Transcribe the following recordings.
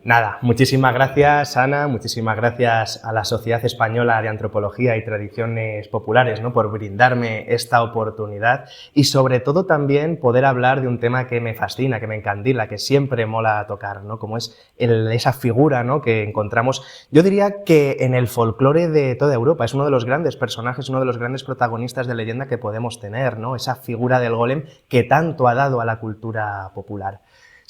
Nada, muchísimas gracias, Ana, muchísimas gracias a la Sociedad Española de Antropología y Tradiciones Populares, ¿no?, por brindarme esta oportunidad y sobre todo también poder hablar de un tema que me fascina, que me encandila, que siempre mola tocar, ¿no?, como es esa figura, ¿no?, que encontramos, yo diría que en el folclore de toda Europa, es uno de los grandes personajes, uno de los grandes protagonistas de leyenda que podemos tener, ¿no?, esa figura del golem que tanto ha dado a la cultura popular.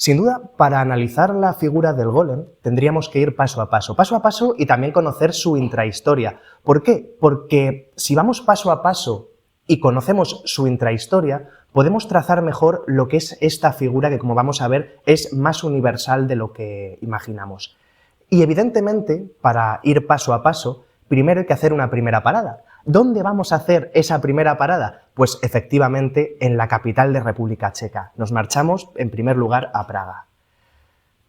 Sin duda, para analizar la figura del golem tendríamos que ir paso a paso y también conocer su intrahistoria. ¿Por qué? Porque si vamos paso a paso y conocemos su intrahistoria, podemos trazar mejor lo que es esta figura que, como vamos a ver, es más universal de lo que imaginamos. Y evidentemente, para ir paso a paso, primero hay que hacer una primera parada. ¿Dónde vamos a hacer esa primera parada? Pues efectivamente en la capital de República Checa. Nos marchamos en primer lugar a Praga.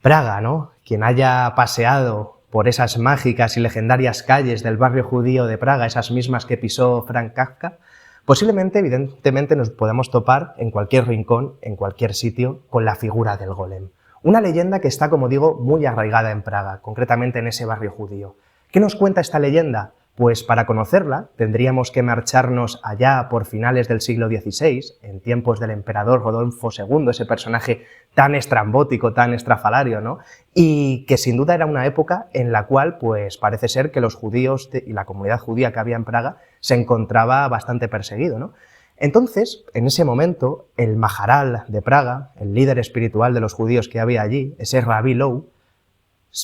Praga, ¿no? Quien haya paseado por esas mágicas y legendarias calles del barrio judío de Praga, esas mismas que pisó Franz Kafka, posiblemente, evidentemente, nos podamos topar en cualquier rincón, en cualquier sitio, con la figura del golem. Una leyenda que está, como digo, muy arraigada en Praga, concretamente en ese barrio judío. ¿Qué nos cuenta esta leyenda? Pues para conocerla tendríamos que marcharnos allá por finales del siglo XVI, en tiempos del emperador Rodolfo II, ese personaje tan estrambótico, tan estrafalario, ¿no?, y que sin duda era una época en la cual pues parece ser que los judíos y la comunidad judía que había en Praga se encontraba bastante perseguido, ¿no? Entonces, en ese momento, el majaral de Praga, el líder espiritual de los judíos que había allí, ese Rabí Lou,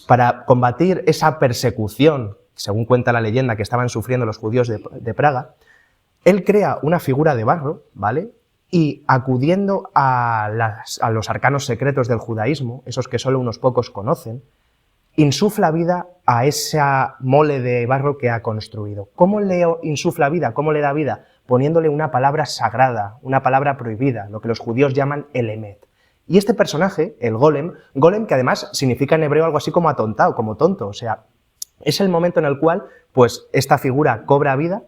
para combatir esa persecución, según cuenta la leyenda, que estaban sufriendo los judíos de Praga, él crea una figura de barro, ¿vale?, y acudiendo a los arcanos secretos del judaísmo, esos que solo unos pocos conocen, insufla vida a esa mole de barro que ha construido. ¿Cómo le insufla vida? ¿Cómo le da vida? Poniéndole una palabra sagrada, una palabra prohibida, lo que los judíos llaman el emet. Y este personaje, el golem que además significa en hebreo algo así como atontado, como tonto, o sea, es el momento en el cual pues, esta figura cobra vida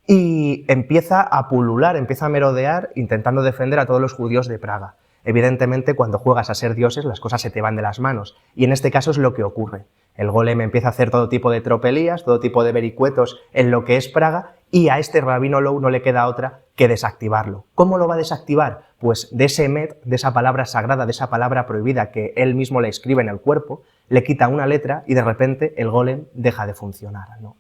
y empieza a pulular, empieza a merodear, intentando defender a todos los judíos de Praga. Evidentemente, cuando juegas a ser dioses, las cosas se te van de las manos, y en este caso es lo que ocurre. El golem empieza a hacer todo tipo de tropelías, todo tipo de vericuetos en lo que es Praga, y a este rabino Lou no le queda otra que desactivarlo. ¿Cómo lo va a desactivar? Pues de ese emet, de esa palabra sagrada, de esa palabra prohibida que él mismo le escribe en el cuerpo, le quita una letra y de repente el golem deja de funcionar, ¿no?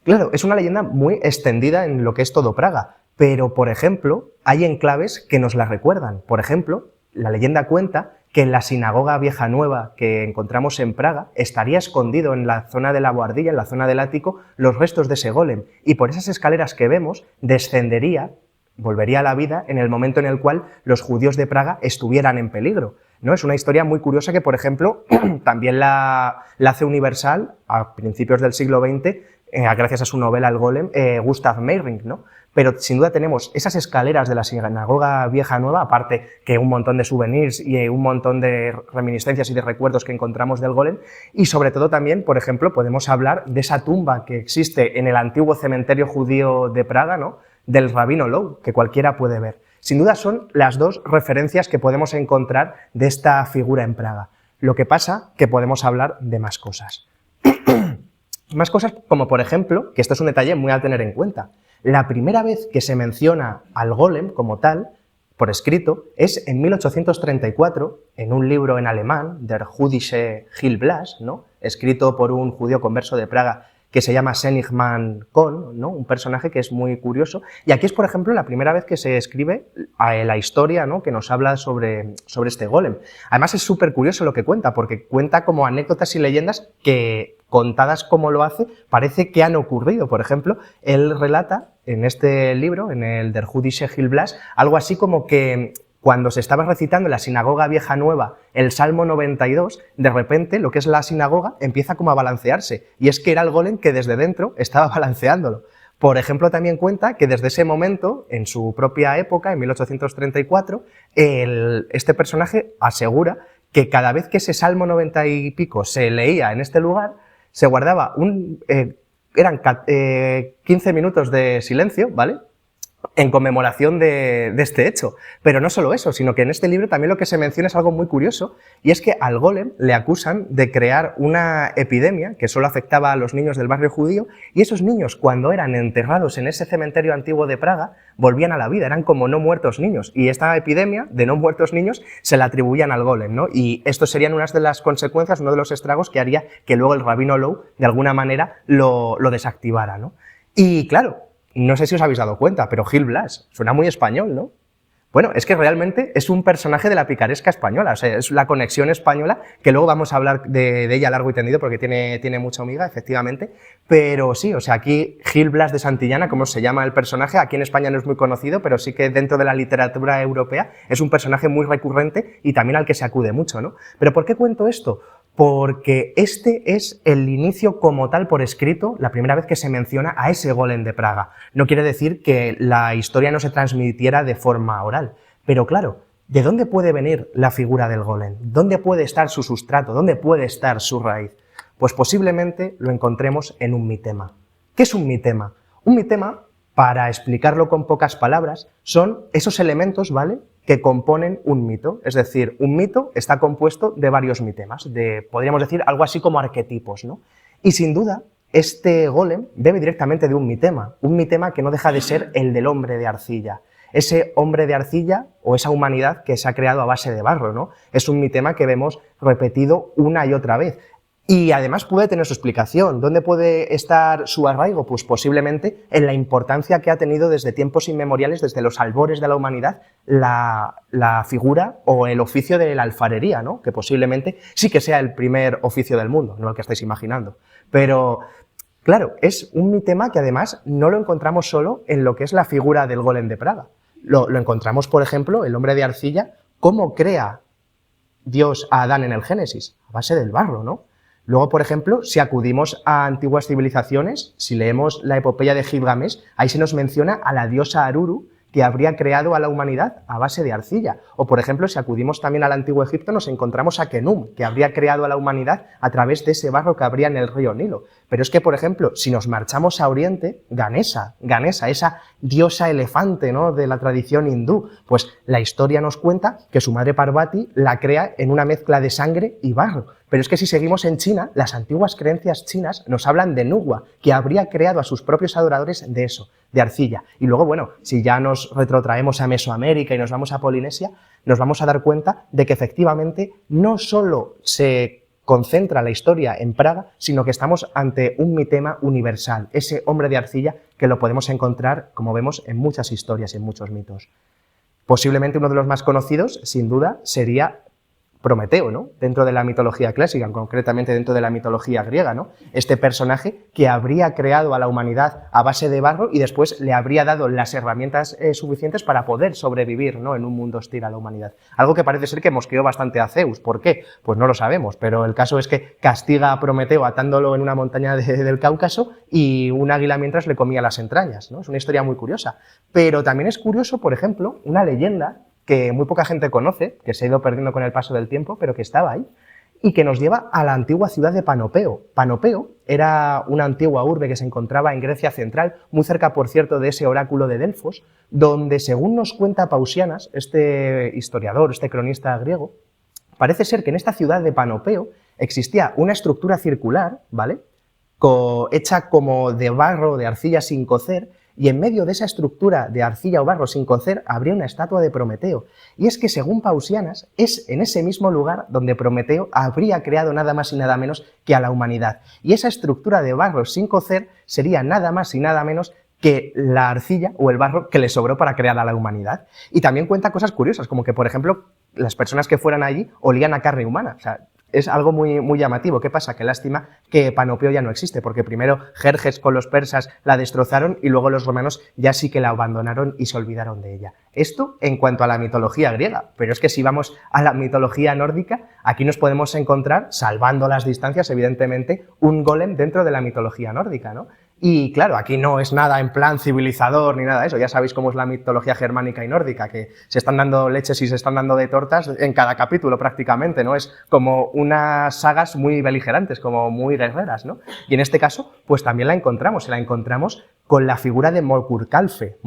Claro, es una leyenda muy extendida en lo que es todo Praga, pero, por ejemplo, hay enclaves que nos la recuerdan. Por ejemplo, la leyenda cuenta que en la sinagoga Vieja Nueva que encontramos en Praga estaría escondido en la zona de la bohardilla, en la zona del ático, los restos de ese golem, y por esas escaleras que vemos descendería, volvería a la vida en el momento en el cual los judíos de Praga estuvieran en peligro, ¿no? Es una historia muy curiosa que, por ejemplo, también la hace universal a principios del siglo XX, gracias a su novela El golem, Gustav Meyrink, ¿no? Pero sin duda tenemos esas escaleras de la sinagoga Vieja Nueva, aparte que un montón de souvenirs y un montón de reminiscencias y de recuerdos que encontramos del golem, y sobre todo también, por ejemplo, podemos hablar de esa tumba que existe en el antiguo cementerio judío de Praga, ¿no?, del rabino Lou, que cualquiera puede ver. Sin duda son las dos referencias que podemos encontrar de esta figura en Praga. Lo que pasa que podemos hablar de más cosas. Más cosas como, por ejemplo, que esto es un detalle muy a tener en cuenta, la primera vez que se menciona al golem como tal, por escrito, es en 1834, en un libro en alemán, Der Jüdische Gil-Blas, ¿no?, escrito por un judío converso de Praga que se llama Senigmann Kohn, ¿no?, un personaje que es muy curioso. Y aquí es, por ejemplo, la primera vez que se escribe la historia, ¿no?, que nos habla sobre este golem. Además es súper curioso lo que cuenta, porque cuenta como anécdotas y leyendas que, contadas como lo hace, parece que han ocurrido. Por ejemplo, él relata en este libro, en el Der Jüdische Gil-Blas, algo así como que cuando se estaba recitando en la sinagoga Vieja Nueva el Salmo 92, de repente lo que es la sinagoga empieza como a balancearse, y es que era el golem que desde dentro estaba balanceándolo. Por ejemplo, también cuenta que desde ese momento, en su propia época, en 1834, este personaje asegura que cada vez que ese Salmo 90 y pico se leía en este lugar, se guardaba eran 15 minutos de silencio, ¿vale?, en conmemoración de este hecho. Pero no solo eso, sino que en este libro también lo que se menciona es algo muy curioso, y es que al golem le acusan de crear una epidemia que solo afectaba a los niños del barrio judío, y esos niños, cuando eran enterrados en ese cementerio antiguo de Praga, volvían a la vida, eran como no muertos niños, y esta epidemia de no muertos niños se la atribuían al golem, ¿no? Y esto serían unas de las consecuencias, uno de los estragos que haría que luego el rabino Loew, de alguna manera, lo desactivara, ¿no? Y claro, no sé si os habéis dado cuenta, pero Gil Blas suena muy español, ¿no? Bueno, es que realmente es un personaje de la picaresca española, o sea, es la conexión española, que luego vamos a hablar de ella largo y tendido porque tiene mucha miga, efectivamente, pero sí, o sea, aquí Gil Blas de Santillana, como se llama el personaje, aquí en España no es muy conocido, pero sí que dentro de la literatura europea es un personaje muy recurrente y también al que se acude mucho, ¿no? ¿Pero por qué cuento esto? Porque este es el inicio como tal por escrito, la primera vez que se menciona a ese golem de Praga. No quiere decir que la historia no se transmitiera de forma oral, pero claro, ¿de dónde puede venir la figura del golem? ¿Dónde puede estar su sustrato? ¿Dónde puede estar su raíz? Pues posiblemente lo encontremos en un mitema. ¿Qué es un mitema? Un mitema, para explicarlo con pocas palabras, son esos elementos, ¿vale?, que componen un mito. Es decir, un mito está compuesto de varios mitemas, podríamos decir algo así como arquetipos, ¿no? Y sin duda, este golem bebe directamente de un mitema que no deja de ser el del hombre de arcilla. Ese hombre de arcilla o esa humanidad que se ha creado a base de barro, ¿no? Es un mitema que vemos repetido una y otra vez. Y además puede tener su explicación. ¿Dónde puede estar su arraigo? Pues posiblemente en la importancia que ha tenido desde tiempos inmemoriales, desde los albores de la humanidad, la figura o el oficio de la alfarería, ¿no? Que posiblemente sí que sea el primer oficio del mundo, no el que estáis imaginando. Pero, claro, es un mitema que además no lo encontramos solo en lo que es la figura del golem de Praga. Lo encontramos, por ejemplo, el hombre de arcilla, cómo crea Dios a Adán en el Génesis, a base del barro, ¿no? Luego, por ejemplo, si acudimos a antiguas civilizaciones, si leemos la epopeya de Gilgamesh, ahí se nos menciona a la diosa Aruru, que habría creado a la humanidad a base de arcilla. O, por ejemplo, si acudimos también al antiguo Egipto, nos encontramos a Kenum, que habría creado a la humanidad a través de ese barro que habría en el río Nilo. Pero es que, por ejemplo, si nos marchamos a Oriente, Ganesa, esa diosa elefante, ¿no?, de la tradición hindú, pues la historia nos cuenta que su madre Parvati la crea en una mezcla de sangre y barro. Pero es que si seguimos en China, las antiguas creencias chinas nos hablan de Nugua, que habría creado a sus propios adoradores de eso, de arcilla. Y luego, bueno, si ya nos retrotraemos a Mesoamérica y nos vamos a Polinesia, nos vamos a dar cuenta de que efectivamente no solo se concentra la historia en Praga, sino que estamos ante un mitema universal, ese hombre de arcilla que lo podemos encontrar, como vemos, en muchas historias y en muchos mitos. Posiblemente uno de los más conocidos, sin duda, sería Prometeo, ¿no?, dentro de la mitología clásica, concretamente dentro de la mitología griega, ¿no?, este personaje que habría creado a la humanidad a base de barro y después le habría dado las herramientas suficientes para poder sobrevivir, ¿no?, en un mundo hostil a la humanidad. Algo que parece ser que mosqueó bastante a Zeus. ¿Por qué? Pues no lo sabemos, pero el caso es que castiga a Prometeo atándolo en una montaña del Cáucaso y un águila mientras le comía las entrañas, ¿no? Es una historia muy curiosa. Pero también es curioso, por ejemplo, una leyenda que muy poca gente conoce, que se ha ido perdiendo con el paso del tiempo, pero que estaba ahí, y que nos lleva a la antigua ciudad de Panopeo. Panopeo era una antigua urbe que se encontraba en Grecia central, muy cerca, por cierto, de ese oráculo de Delfos, donde, según nos cuenta Pausianas, este historiador, este cronista griego, parece ser que en esta ciudad de Panopeo existía una estructura circular, ¿vale?, hecha como de barro, de arcilla sin cocer, y en medio de esa estructura de arcilla o barro sin cocer habría una estatua de Prometeo. Y es que, según Pausianas, es en ese mismo lugar donde Prometeo habría creado nada más y nada menos que a la humanidad. Y esa estructura de barro sin cocer sería nada más y nada menos que la arcilla o el barro que le sobró para crear a la humanidad. Y también cuenta cosas curiosas, como que, por ejemplo, las personas que fueran allí olían a carne humana. O sea, es algo muy llamativo. ¿Qué pasa? Qué lástima que Panopeo ya no existe, porque primero Jerjes con los persas la destrozaron y luego los romanos ya sí que la abandonaron y se olvidaron de ella. Esto en cuanto a la mitología griega, pero es que si vamos a la mitología nórdica, aquí nos podemos encontrar, salvando las distancias, evidentemente, un golem dentro de la mitología nórdica, ¿no? Y claro, aquí no es nada en plan civilizador ni nada de eso, ya sabéis cómo es la mitología germánica y nórdica, que se están dando leches y se están dando de tortas en cada capítulo prácticamente, ¿no? Es como unas sagas muy beligerantes, como muy guerreras, ¿no? Y en este caso, pues también la encontramos, con la figura de Mokurkalfe,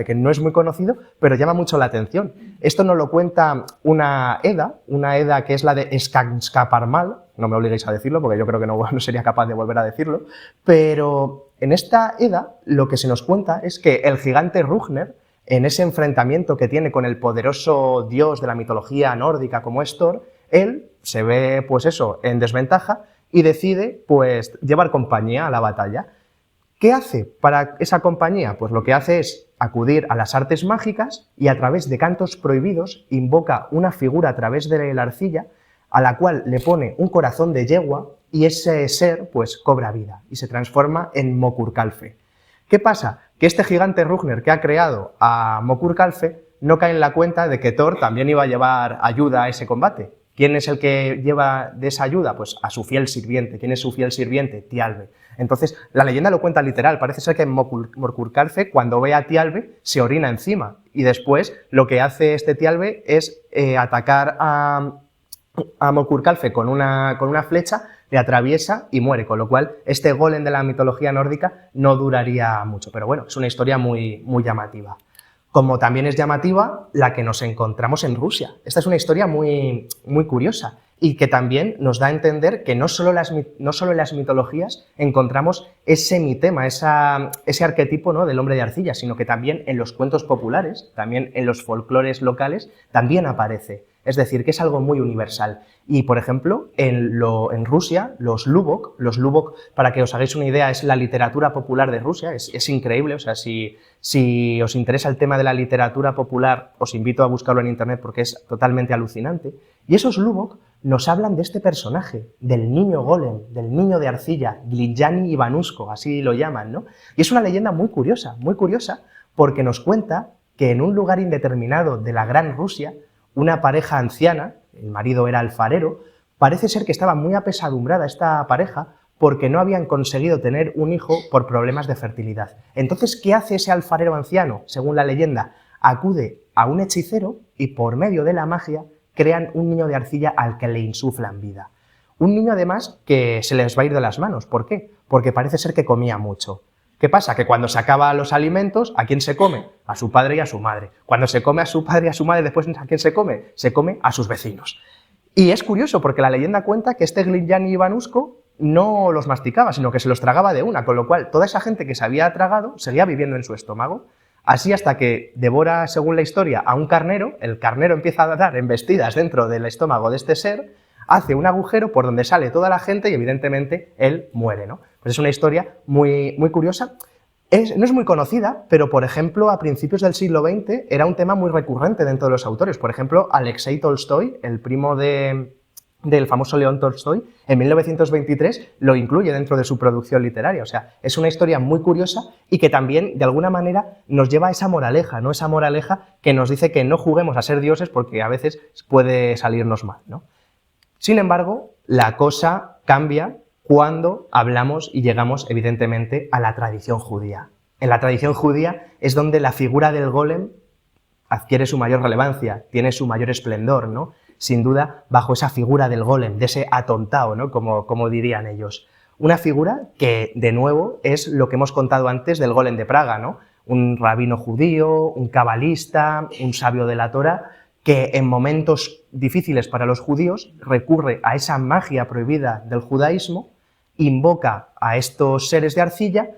que no es muy conocido, pero llama mucho la atención. Esto nos lo cuenta una Edda que es la de Skanskaparmal, no me obliguéis a decirlo porque yo creo que no sería capaz de volver a decirlo, pero en esta Edda lo que se nos cuenta es que el gigante Rugner, en ese enfrentamiento que tiene con el poderoso dios de la mitología nórdica como es Thor, él se ve, pues eso, en desventaja y decide, pues, llevar compañía a la batalla. ¿Qué hace para esa compañía? Pues lo que hace es acudir a las artes mágicas y a través de cantos prohibidos invoca una figura a través de la arcilla a la cual le pone un corazón de yegua y ese ser pues cobra vida y se transforma en Mokurkalfe. ¿Qué pasa? Que este gigante Rugner que ha creado a Mokurkalfe no cae en la cuenta de que Thor también iba a llevar ayuda a ese combate. ¿Quién es el que lleva de esa ayuda? Pues a su fiel sirviente. ¿Quién es su fiel sirviente? Tialbe. Entonces, la leyenda lo cuenta literal. Parece ser que Mokurkalfe, cuando ve a Tialbe, se orina encima. Y después, lo que hace este Tialbe es atacar a Mokurkalfe con una flecha, le atraviesa y muere. Con lo cual, este golem de la mitología nórdica no duraría mucho. Pero bueno, es una historia muy, muy llamativa. Como también es llamativa la que nos encontramos en Rusia. Esta es una historia muy, muy curiosa y que también nos da a entender que no solo en las mitologías encontramos ese mitema, ese arquetipo, ¿no?, del hombre de arcilla, sino que también en los cuentos populares, también en los folclores locales, también aparece. Es decir, que es algo muy universal. Y, por ejemplo, en Rusia, los Lubok, para que os hagáis una idea, es la literatura popular de Rusia, es increíble, o sea, si os interesa el tema de la literatura popular, os invito a buscarlo en internet porque es totalmente alucinante. Y esos Lubok nos hablan de este personaje, del niño golem, del niño de arcilla, Glindjani Ivanushko, así lo llaman, ¿no? Y es una leyenda muy curiosa, porque nos cuenta que en un lugar indeterminado de la Gran Rusia, una pareja anciana, el marido era alfarero, parece ser que estaba muy apesadumbrada esta pareja porque no habían conseguido tener un hijo por problemas de fertilidad. Entonces, ¿qué hace ese alfarero anciano? Según la leyenda, acude a un hechicero y por medio de la magia crean un niño de arcilla al que le insuflan vida. Un niño, además, que se les va a ir de las manos. ¿Por qué? Porque parece ser que comía mucho. ¿Qué pasa? Que cuando se acaban los alimentos, ¿a quién se come? A su padre y a su madre. Cuando se come a su padre y a su madre, después ¿a quién se come? Se come a sus vecinos. Y es curioso porque la leyenda cuenta que este Glindjani Ivanushko no los masticaba, sino que se los tragaba de una, con lo cual toda esa gente que se había tragado seguía viviendo en su estómago. Así hasta que devora, según la historia, a un carnero, el carnero empieza a dar embestidas dentro del estómago de este ser, hace un agujero por donde sale toda la gente y evidentemente él muere, ¿no? Pues es una historia muy, muy curiosa. No es muy conocida, pero por ejemplo a principios del siglo XX era un tema muy recurrente dentro de los autores. Por ejemplo, Alexei Tolstoy, el primo del famoso León Tolstoy, en 1923 lo incluye dentro de su producción literaria. O sea, es una historia muy curiosa y que también, de alguna manera, nos lleva a esa moraleja, ¿no? Esa moraleja que nos dice que no juguemos a ser dioses porque a veces puede salirnos mal, ¿no? Sin embargo, la cosa cambia cuando hablamos y llegamos, evidentemente, a la tradición judía. En la tradición judía es donde la figura del golem adquiere su mayor relevancia, tiene su mayor esplendor, ¿no? Sin duda, bajo esa figura del golem, de ese atontao, ¿no?, como dirían ellos. Una figura que, de nuevo, es lo que hemos contado antes del golem de Praga, ¿no? Un rabino judío, un cabalista, un sabio de la Torá, que en momentos difíciles para los judíos recurre a esa magia prohibida del judaísmo, invoca a estos seres de arcilla,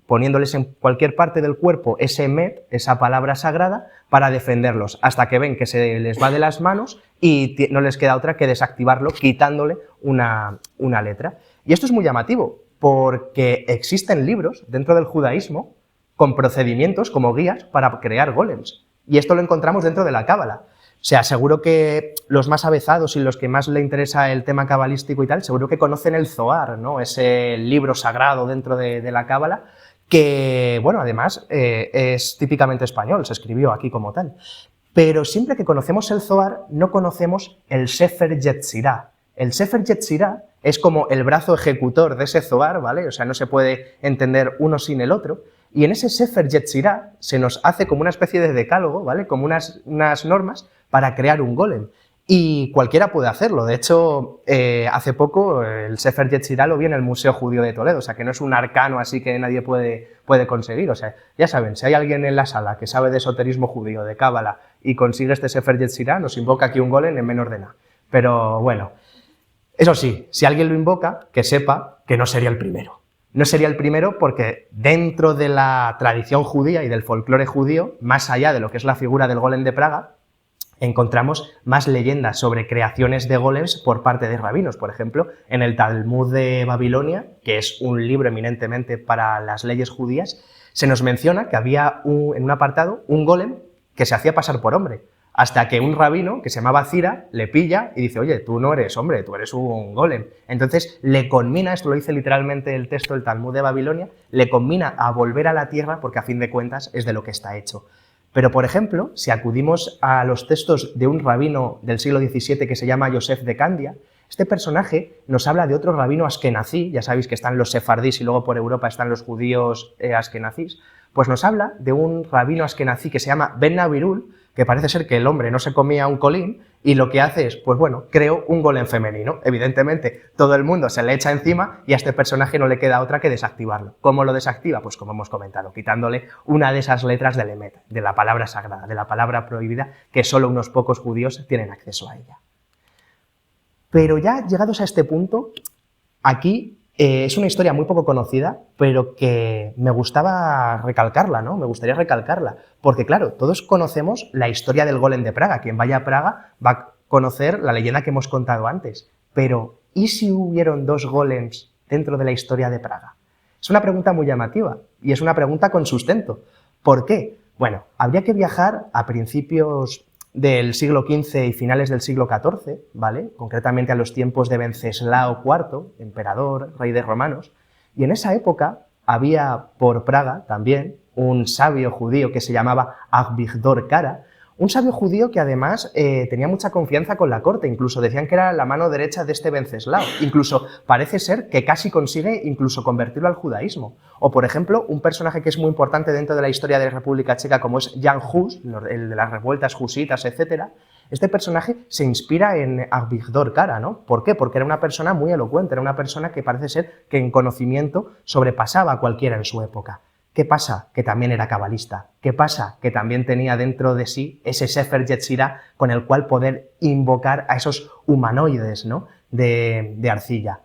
poniéndoles en cualquier parte del cuerpo ese emet, esa palabra sagrada, para defenderlos, hasta que ven que se les va de las manos y no les queda otra que desactivarlo, quitándole una letra. Y esto es muy llamativo, porque existen libros dentro del judaísmo con procedimientos como guías para crear golems. Y esto lo encontramos dentro de la Cábala. O sea, seguro que los más avezados y los que más le interesa el tema cabalístico y tal, seguro que conocen el Zohar, ¿no? Ese libro sagrado dentro de la Cábala, que, bueno, además es típicamente español, se escribió aquí como tal. Pero siempre que conocemos el Zohar, no conocemos el Sefer Yetzirah, El Sefer Yetzirah es como el brazo ejecutor de ese Zohar, ¿vale? O sea, no se puede entender uno sin el otro. Y en ese Sefer Yetzirah se nos hace como una especie de decálogo, ¿vale? Como unas normas para crear un golem. Y cualquiera puede hacerlo. De hecho, hace poco el Sefer Yetzirah lo vi en el Museo Judío de Toledo, o sea, que no es un arcano así que nadie puede conseguir. O sea, ya saben, si hay alguien en la sala que sabe de esoterismo judío, de cábala, y consigue este Sefer Yetzirah, nos invoca aquí un golem en menor de nada. Pero bueno, eso sí, si alguien lo invoca, que sepa que no sería el primero. No sería el primero porque dentro de la tradición judía y del folclore judío, más allá de lo que es la figura del golem de Praga, encontramos más leyendas sobre creaciones de golems por parte de rabinos. Por ejemplo, en el Talmud de Babilonia, que es un libro eminentemente para las leyes judías, se nos menciona que había en un apartado un golem que se hacía pasar por hombre, hasta que un rabino, que se llamaba Cira, le pilla y dice, oye, tú no eres hombre, tú eres un golem. Entonces le conmina, esto lo dice literalmente el texto del Talmud de Babilonia, le conmina a volver a la tierra porque a fin de cuentas es de lo que está hecho. Pero, por ejemplo, si acudimos a los textos de un rabino del siglo XVII que se llama Yosef de Candia, este personaje nos habla de otro rabino askenazí, ya sabéis que están los sefardís y luego por Europa están los judíos askenazís, pues nos habla de un rabino askenazí que se llama Ben Nabirul, que parece ser que el hombre no se comía un colín y lo que hace es, pues bueno, creó un golem femenino. Evidentemente, todo el mundo se le echa encima y a este personaje no le queda otra que desactivarlo. ¿Cómo lo desactiva? Pues como hemos comentado, quitándole una de esas letras del Emet, de la palabra sagrada, de la palabra prohibida, que solo unos pocos judíos tienen acceso a ella. Pero ya llegados a este punto, aquí es una historia muy poco conocida, pero que me gustaba recalcarla, ¿no? Me gustaría recalcarla, porque claro, todos conocemos la historia del golem de Praga. Quien vaya a Praga va a conocer la leyenda que hemos contado antes. Pero, ¿y si hubieron dos golems dentro de la historia de Praga? Es una pregunta muy llamativa y es una pregunta con sustento. ¿Por qué? Bueno, habría que viajar a principios del siglo XV y finales del siglo XIV, ¿vale? Concretamente a los tiempos de Venceslao IV, emperador, rey de romanos, y en esa época había por Praga también un sabio judío que se llamaba Avigdor Kara, un sabio judío que además tenía mucha confianza con la corte, incluso decían que era la mano derecha de este Venceslao, incluso parece ser que casi consigue incluso convertirlo al judaísmo. O por ejemplo, un personaje que es muy importante dentro de la historia de la República Checa como es Jan Hus, el de las revueltas husitas, etc. Este personaje se inspira en Avigdor Kara, ¿no? ¿Por qué? Porque era una persona muy elocuente, era una persona que parece ser que en conocimiento sobrepasaba a cualquiera en su época. ¿Qué pasa? Que también era cabalista. ¿Qué pasa? Que también tenía dentro de sí ese Sefer Yetzirah con el cual poder invocar a esos humanoides, ¿no? de arcilla.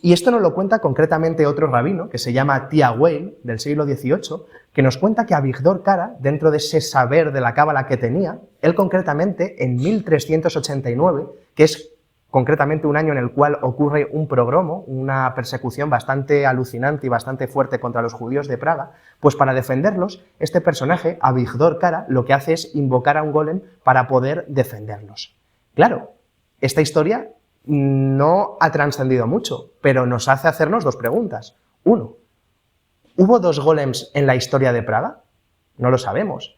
Y esto nos lo cuenta concretamente otro rabino, que se llama Tia Weil, del siglo XVIII, que nos cuenta que Avigdor Kara, dentro de ese saber de la cábala que tenía, él concretamente en 1389, que es concretamente un año en el cual ocurre un pogromo, una persecución bastante alucinante y bastante fuerte contra los judíos de Praga, pues para defenderlos, este personaje, Avigdor Kara, lo que hace es invocar a un golem para poder defenderlos. Claro, esta historia no ha trascendido mucho, pero nos hace hacernos dos preguntas. Uno, ¿hubo dos golems en la historia de Praga? No lo sabemos.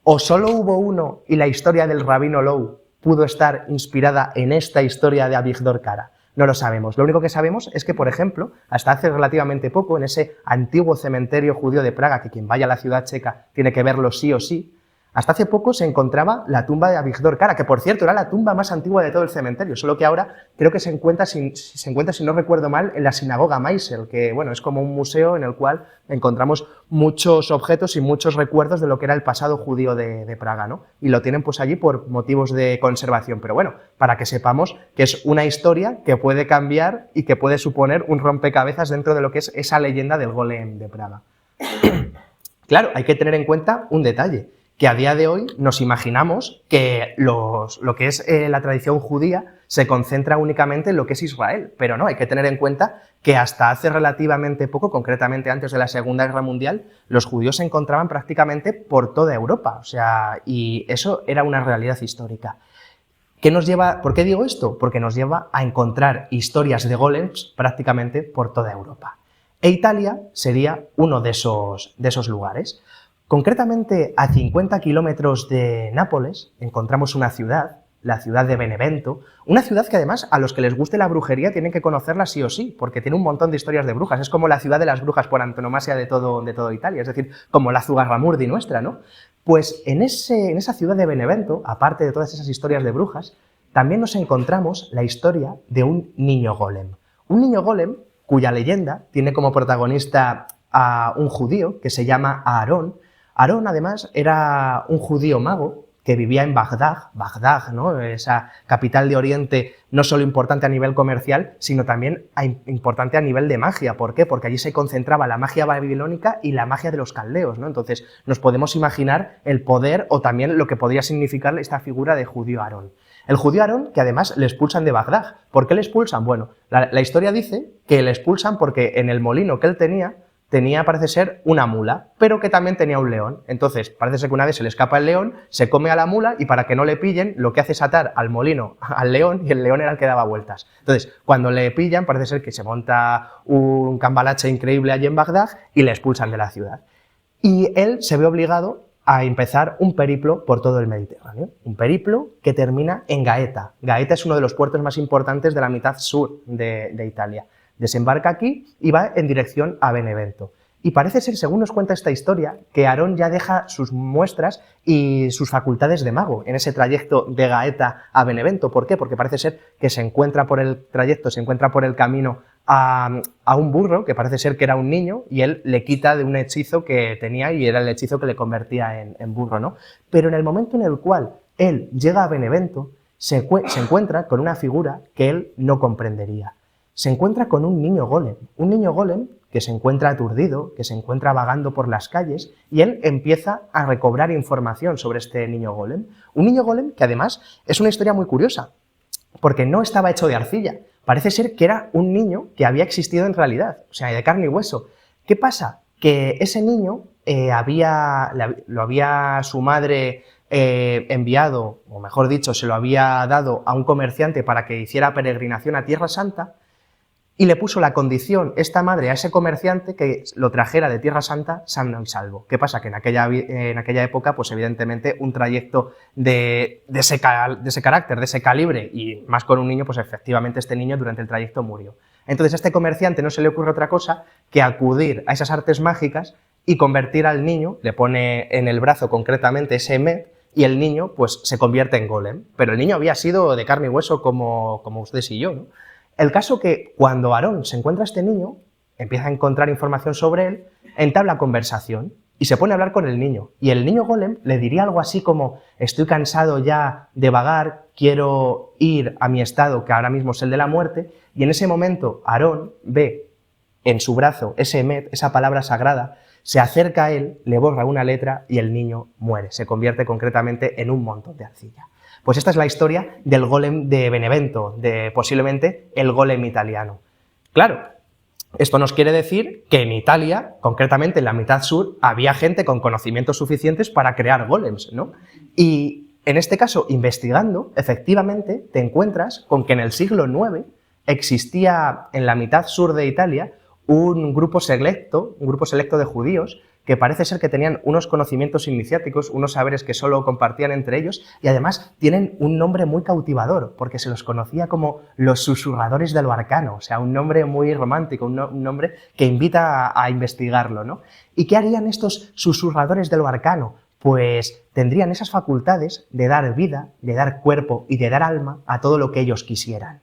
¿O solo hubo uno y la historia del rabino Lou pudo estar inspirada en esta historia de Avigdor Kara? No lo sabemos. Lo único que sabemos es que, por ejemplo, hasta hace relativamente poco, en ese antiguo cementerio judío de Praga, que quien vaya a la ciudad checa tiene que verlo sí o sí, hasta hace poco se encontraba la tumba de Avigdor Kara, que por cierto era la tumba más antigua de todo el cementerio, solo que ahora creo que se encuentra, si no recuerdo mal, en la sinagoga Meisel, que bueno, es como un museo en el cual encontramos muchos objetos y muchos recuerdos de lo que era el pasado judío de Praga, ¿no? Y lo tienen pues allí por motivos de conservación, pero bueno, para que sepamos que es una historia que puede cambiar y que puede suponer un rompecabezas dentro de lo que es esa leyenda del golem de Praga. Claro, hay que tener en cuenta un detalle, que a día de hoy nos imaginamos que lo que es la tradición judía se concentra únicamente en lo que es Israel, pero no, hay que tener en cuenta que hasta hace relativamente poco, concretamente antes de la Segunda Guerra Mundial, los judíos se encontraban prácticamente por toda Europa, o sea, y eso era una realidad histórica. ¿Por qué digo esto? Porque nos lleva a encontrar historias de golems prácticamente por toda Europa. E Italia sería uno de esos lugares. Concretamente, a 50 kilómetros de Nápoles encontramos una ciudad la ciudad de Benevento, una ciudad que además a los que les guste la brujería tienen que conocerla sí o sí, porque tiene un montón de historias de brujas, es como la ciudad de las brujas por antonomasia de todo Italia, es decir, como la Zugarramurdi nuestra, ¿no? Pues en esa ciudad de Benevento, aparte de todas esas historias de brujas, también nos encontramos la historia de un niño golem. Un niño golem cuya leyenda tiene como protagonista a un judío que se llama Aarón. Aarón, además, era un judío mago que vivía en Bagdad, ¿no? Esa capital de Oriente no solo importante a nivel comercial, sino también importante a nivel de magia. ¿Por qué? Porque allí se concentraba la magia babilónica y la magia de los caldeos, ¿no? Entonces nos podemos imaginar el poder o también lo que podría significar esta figura de judío Aarón. El judío Aarón, que además le expulsan de Bagdad. ¿Por qué le expulsan? Bueno, la historia dice que le expulsan porque en el molino que él tenía, parece ser, una mula, pero que también tenía un león. Entonces, parece ser que una vez se le escapa el león, se come a la mula y para que no le pillen, lo que hace es atar al molino al león y el león era el que daba vueltas. Entonces, cuando le pillan, parece ser que se monta un cambalache increíble allí en Bagdad y le expulsan de la ciudad. Y él se ve obligado a empezar un periplo por todo el Mediterráneo. Un periplo que termina en Gaeta. Gaeta es uno de los puertos más importantes de la mitad sur de Italia. Desembarca aquí y va en dirección a Benevento. Y parece ser, según nos cuenta esta historia, que Aarón ya deja sus muestras y sus facultades de mago en ese trayecto de Gaeta a Benevento. ¿Por qué? Porque parece ser que se encuentra por el camino a un burro, que parece ser que era un niño, y él le quita de un hechizo que tenía y era el hechizo que le convertía en burro, ¿no? Pero en el momento en el cual él llega a Benevento, se encuentra con una figura que él no comprendería. Se encuentra con un niño golem que se encuentra aturdido, que se encuentra vagando por las calles, y él empieza a recobrar información sobre este niño golem. Un niño golem que además es una historia muy curiosa, porque no estaba hecho de arcilla. Parece ser que era un niño que había existido en realidad, o sea, de carne y hueso. ¿Qué pasa? Que ese niño lo había su madre enviado, o mejor dicho, se lo había dado a un comerciante para que hiciera peregrinación a Tierra Santa, y le puso la condición esta madre a ese comerciante que lo trajera de Tierra Santa sano y salvo. ¿Qué pasa? Que en aquella época, pues evidentemente, un trayecto de ese carácter, de ese calibre, y más con un niño, pues efectivamente este niño durante el trayecto murió. Entonces a este comerciante no se le ocurre otra cosa que acudir a esas artes mágicas y convertir al niño, le pone en el brazo concretamente ese Emet, y el niño pues se convierte en golem. Pero el niño había sido de carne y hueso como ustedes y yo, ¿no? El caso que cuando Aarón se encuentra a este niño, empieza a encontrar información sobre él, entabla conversación y se pone a hablar con el niño. Y el niño golem le diría algo así como: estoy cansado ya de vagar, quiero ir a mi estado, que ahora mismo es el de la muerte. Y en ese momento Aarón ve en su brazo ese Emet, esa palabra sagrada, se acerca a él, le borra una letra y el niño muere. Se convierte concretamente en un montón de arcilla. Pues esta es la historia del golem de Benevento, de posiblemente el golem italiano. Claro, esto nos quiere decir que en Italia, concretamente en la mitad sur, había gente con conocimientos suficientes para crear golems, ¿no? Y en este caso, investigando, efectivamente te encuentras con que en el siglo IX existía en la mitad sur de Italia un grupo selecto de judíos que parece ser que tenían unos conocimientos iniciáticos, unos saberes que solo compartían entre ellos, y además tienen un nombre muy cautivador, porque se los conocía como los susurradores de lo arcano, o sea, un nombre muy romántico, un nombre que invita a investigarlo, ¿no? ¿Y qué harían estos susurradores de lo arcano? Pues tendrían esas facultades de dar vida, de dar cuerpo y de dar alma a todo lo que ellos quisieran.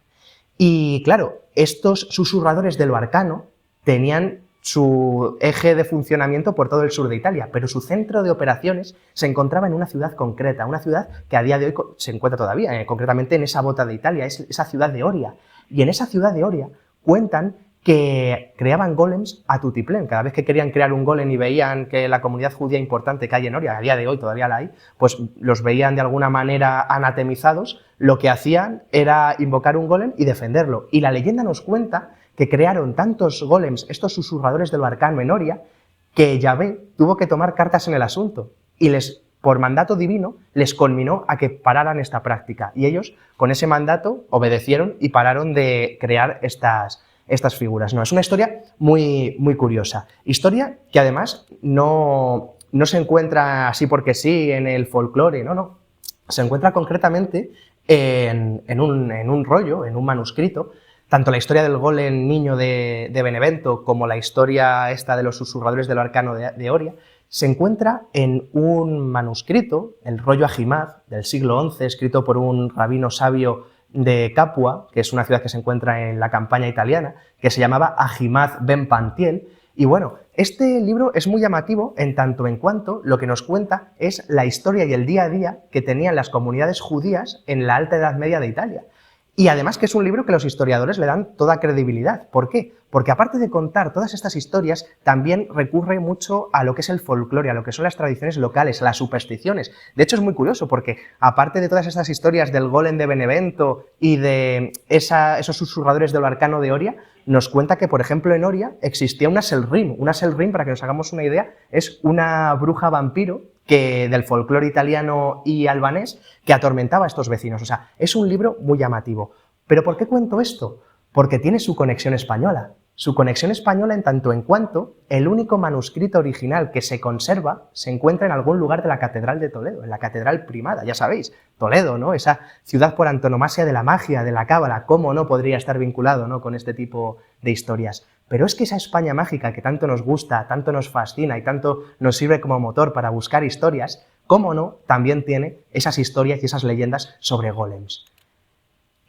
Y claro, estos susurradores de lo arcano tenían su eje de funcionamiento por todo el sur de Italia, pero su centro de operaciones se encontraba en una ciudad concreta, una ciudad que a día de hoy se encuentra todavía, concretamente en esa bota de Italia, es esa ciudad de Oria. Y en esa ciudad de Oria cuentan que creaban golems a tutiplén. Cada vez que querían crear un golem y veían que la comunidad judía importante que hay en Oria, a día de hoy todavía la hay, pues los veían de alguna manera anatemizados, lo que hacían era invocar un golem y defenderlo. Y la leyenda nos cuenta que crearon tantos golems, estos susurradores de lo arcano en Oria, que Yahvé tuvo que tomar cartas en el asunto y por mandato divino les conminó a que pararan esta práctica. Y ellos, con ese mandato, obedecieron y pararon de crear estas figuras. No, es una historia muy, muy curiosa. Historia que además no se encuentra así porque sí en el folclore, no. Se encuentra concretamente en un rollo, en un manuscrito, tanto la historia del golem niño de Benevento como la historia esta de los susurradores del arcano de Oria, se encuentra en un manuscrito, el rollo Ajimad, del siglo XI, escrito por un rabino sabio de Capua, que es una ciudad que se encuentra en la campaña italiana, que se llamaba Ajimad ben Pantiel. Y bueno, este libro es muy llamativo en tanto en cuanto lo que nos cuenta es la historia y el día a día que tenían las comunidades judías en la Alta Edad Media de Italia. Y además que es un libro que los historiadores le dan toda credibilidad. ¿Por qué? Porque aparte de contar todas estas historias, también recurre mucho a lo que es el folclore, a lo que son las tradiciones locales, a las supersticiones. De hecho, es muy curioso porque, aparte de todas estas historias del golem de Benevento y de esos susurradores del arcano de Oria, nos cuenta que, por ejemplo, en Oria existía una Selrim. Una Selrim, para que nos hagamos una idea, es una bruja vampiro del folclore italiano y albanés que atormentaba a estos vecinos. O sea, es un libro muy llamativo. ¿Pero por qué cuento esto? Porque tiene su conexión española. Su conexión española en tanto en cuanto el único manuscrito original que se conserva se encuentra en algún lugar de la Catedral de Toledo, en la Catedral Primada, ya sabéis, Toledo, ¿no? Esa ciudad por antonomasia de la magia, de la cábala, ¿cómo no podría estar vinculado, ¿no?, con este tipo de historias? Pero es que esa España mágica que tanto nos gusta, tanto nos fascina y tanto nos sirve como motor para buscar historias, ¿cómo no?, también tiene esas historias y esas leyendas sobre gólems.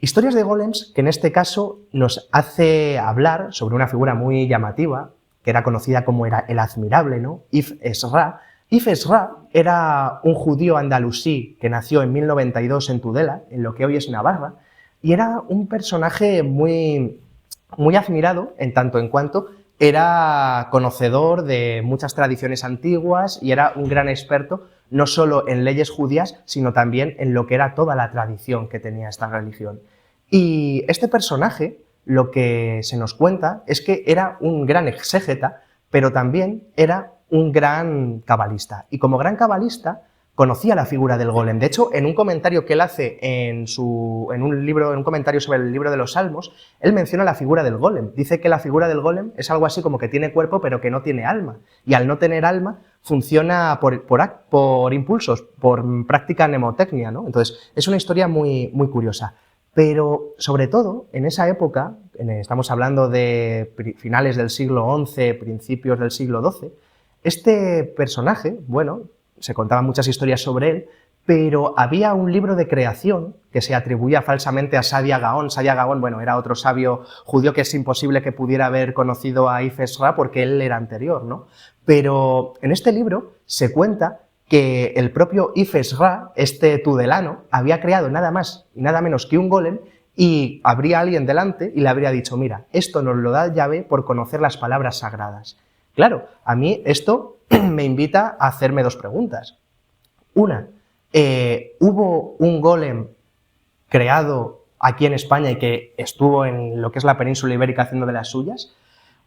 Historias de gólems que en este caso nos hace hablar sobre una figura muy llamativa, que era conocida como el admirable, ¿no?, Ibn Ezra. Ibn Ezra era un judío andalusí que nació en 1092 en Tudela, en lo que hoy es Navarra, y era un personaje muy admirado en tanto en cuanto era conocedor de muchas tradiciones antiguas y era un gran experto no solo en leyes judías, sino también en lo que era toda la tradición que tenía esta religión. Y este personaje, lo que se nos cuenta es que era un gran exégeta, pero también era un gran cabalista. Y como gran cabalista, conocía la figura del golem. De hecho, en un comentario que él hace en un comentario sobre el libro de los Salmos, él menciona la figura del golem. Dice que la figura del golem es algo así como que tiene cuerpo pero que no tiene alma. Y al no tener alma, funciona por impulsos, por práctica mnemotecnia, ¿no? Entonces, es una historia muy curiosa. Pero, sobre todo, en esa época, estamos hablando de finales del siglo XI, principios del siglo XII, este personaje, bueno, se contaban muchas historias sobre él, pero había un libro de creación que se atribuía falsamente a Sadia Gaón. Sadia Gaón, bueno, era otro sabio judío que es imposible que pudiera haber conocido a Ibn Ezra porque él era anterior, ¿no? Pero en este libro se cuenta que el propio Ibn Ezra, este tudelano, había creado nada más y nada menos que un golem y habría alguien delante y le habría dicho, mira, esto nos lo da Yahvé por conocer las palabras sagradas. Claro, a mí esto me invita a hacerme dos preguntas. Una, ¿hubo un golem creado aquí en España y que estuvo en lo que es la península ibérica haciendo de las suyas?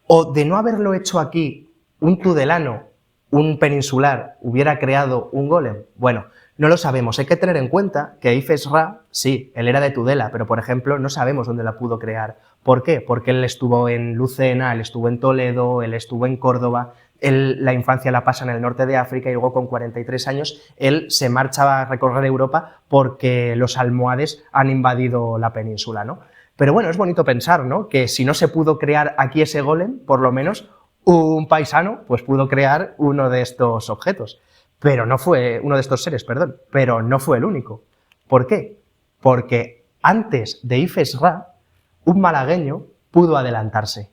¿O de no haberlo hecho aquí, un tudelano, un peninsular, hubiera creado un golem? Bueno, no lo sabemos. Hay que tener en cuenta que Ibn Ezra, sí, él era de Tudela, pero por ejemplo no sabemos dónde la pudo crear. ¿Por qué? Porque él estuvo en Lucena, él estuvo en Toledo, él estuvo en Córdoba, él la infancia la pasa en el norte de África y luego con 43 años él se marcha a recorrer Europa porque los almohades han invadido la península, ¿no? Pero bueno, es bonito pensar, ¿no?, que si no se pudo crear aquí ese golem, por lo menos un paisano pues pudo crear uno de estos objetos. Pero no fue uno de estos seres, perdón, pero no fue el único. ¿Por qué? Porque antes de Ibn Ezra, un malagueño pudo adelantarse.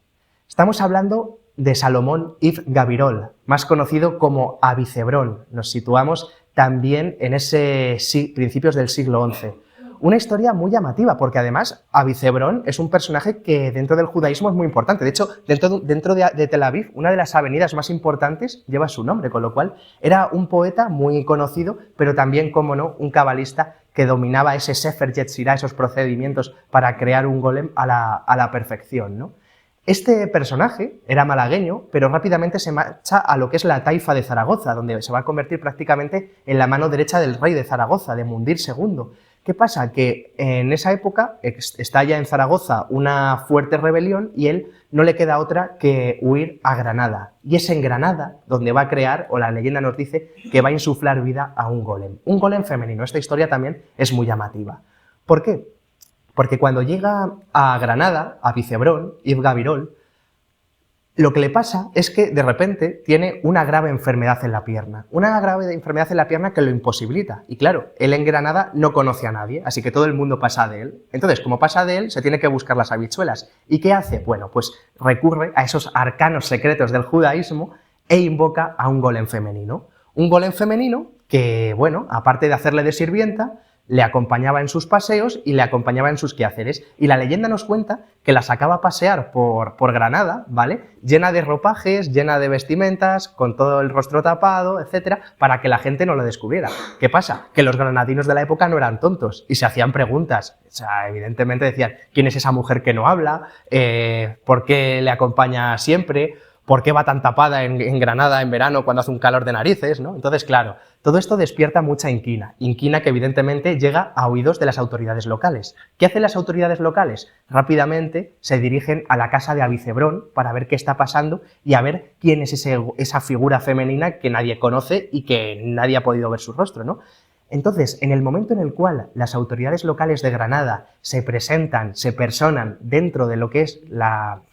Estamos hablando de Salomón ibn Gabirol, más conocido como Abicebrón. Nos situamos también en principios del siglo XI. Una historia muy llamativa, porque además Abicebrón es un personaje que dentro del judaísmo es muy importante. De hecho, dentro de Tel Aviv, una de las avenidas más importantes lleva su nombre, con lo cual era un poeta muy conocido, pero también, como no, un cabalista que dominaba ese Sefer Yetzirah, esos procedimientos para crear un golem a la perfección, ¿no? Este personaje era malagueño, pero rápidamente se marcha a lo que es la taifa de Zaragoza, donde se va a convertir prácticamente en la mano derecha del rey de Zaragoza, de Mundir II. ¿Qué pasa? Que en esa época estalla en Zaragoza una fuerte rebelión y él no le queda otra que huir a Granada. Y es en Granada donde va a crear, o la leyenda nos dice, que va a insuflar vida a un golem femenino. Esta historia también es muy llamativa. ¿Por qué? Porque cuando llega a Granada, a Vicebrón, Yves Gabirol, lo que le pasa es que de repente tiene una grave enfermedad en la pierna, una grave enfermedad en la pierna que lo imposibilita. Y claro, él en Granada no conoce a nadie, así que todo el mundo pasa de él. Entonces, como pasa de él, se tiene que buscar las habichuelas. ¿Y qué hace? Bueno, pues recurre a esos arcanos secretos del judaísmo e invoca a un golem femenino. Un golem femenino que, bueno, aparte de hacerle de sirvienta, le acompañaba en sus paseos y le acompañaba en sus quehaceres. Y la leyenda nos cuenta que la sacaba a pasear por Granada, ¿vale? Llena de ropajes, llena de vestimentas, con todo el rostro tapado, etcétera, para que la gente no lo descubriera. ¿Qué pasa? Que los granadinos de la época no eran tontos y se hacían preguntas. O sea, evidentemente decían, ¿quién es esa mujer que no habla? ¿Por qué le acompaña siempre? ¿Por qué va tan tapada en Granada en verano cuando hace un calor de narices, ¿no? Entonces, claro, todo esto despierta mucha inquina que evidentemente llega a oídos de las autoridades locales. ¿Qué hacen las autoridades locales? Rápidamente se dirigen a la casa de Avicebrón para ver qué está pasando y a ver quién es esa figura femenina que nadie conoce y que nadie ha podido ver su rostro, ¿no? Entonces, en el momento en el cual las autoridades locales de Granada se presentan, se personan dentro de lo que es la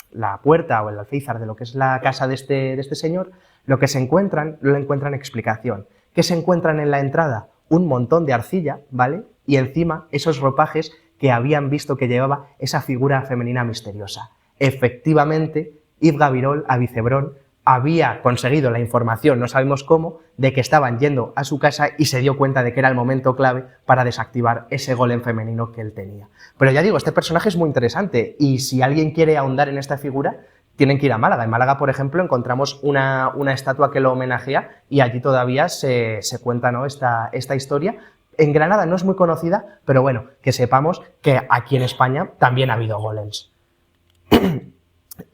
puerta o el alféizar de lo que es la casa de este señor, lo que se encuentran, lo encuentran explicación. ¿Qué se encuentran en la entrada? Un montón de arcilla, ¿vale? Y encima esos ropajes que habían visto que llevaba esa figura femenina misteriosa. Efectivamente, Yves Gabirol, a Vicebrón, había conseguido la información, no sabemos cómo, de que estaban yendo a su casa y se dio cuenta de que era el momento clave para desactivar ese golem femenino que él tenía. Pero ya digo, este personaje es muy interesante y si alguien quiere ahondar en esta figura, tienen que ir a Málaga. En Málaga, por ejemplo, encontramos una estatua que lo homenajea y allí todavía se cuenta, ¿no?, esta historia. En Granada no es muy conocida, pero bueno, que sepamos que aquí en España también ha habido golems.